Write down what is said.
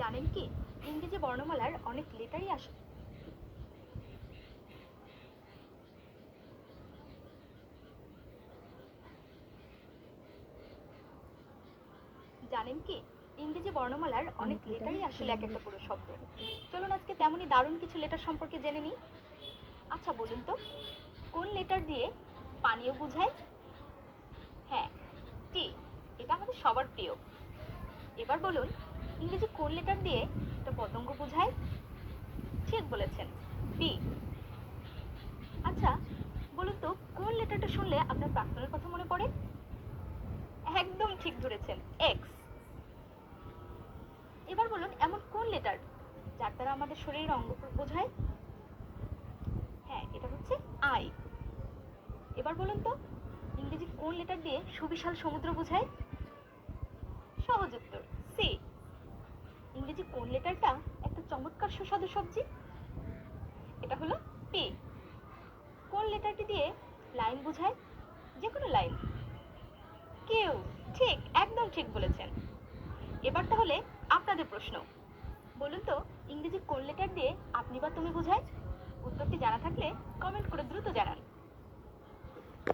জানেন কি ইংরেজি বর্ণমালার অনেক লেটারই আসে। জানেন কি ইংরেজি বর্ণমালার অনেক লেটারই আসলে এক একটা পুরো শব্দ। চলুন আজকে তেমনই দারুণ কিছু লেটার সম্পর্কে জেনে নিই। আচ্ছা বলুন তো, কোন লেটার দিয়ে পানীয় বোঝায়? হ্যাঁ, টি। এটা আমাদের সবার প্রিয়। এবার বলুন, ইংরেজি কোন লেটার দিয়ে একটা পতঙ্গ বোঝায়? ঠিক বলেছেন, বি। আচ্ছা বলুন তো, কোন লেটারটা শুনলে আপনার প্রাক্তনের কথা মনে পড়ে? একদম ঠিক ধরেছেন, এক্স। এবার বলুন, এমন কোন লেটার যার দ্বারা আমাদের শরীরের অঙ্গ বোঝায়? হ্যাঁ, এটা হচ্ছে আই। এবার বলুন তো, ইংরেজি কোন লেটার দিয়ে সুবিশাল সমুদ্র বোঝায়? সহজ উত্তর, সি। ইংরেজি কোন লেটারটা একটা চমৎকার সুস্বাদু সবজি? এটা হলো পি। কোন লেটারটি দিয়ে লাইন বোঝায়? যে কোনো লাইন। কিউ। ঠিক, একদম ঠিক বলেছেন। এবার তাহলে আপনাদের প্রশ্ন। বলুন তো, ইংরেজি কোন লেটার দিয়ে আপনি বা তুমি বোঝায়? উত্তরটি জানা থাকলে কমেন্ট করে দ্রুত জানান।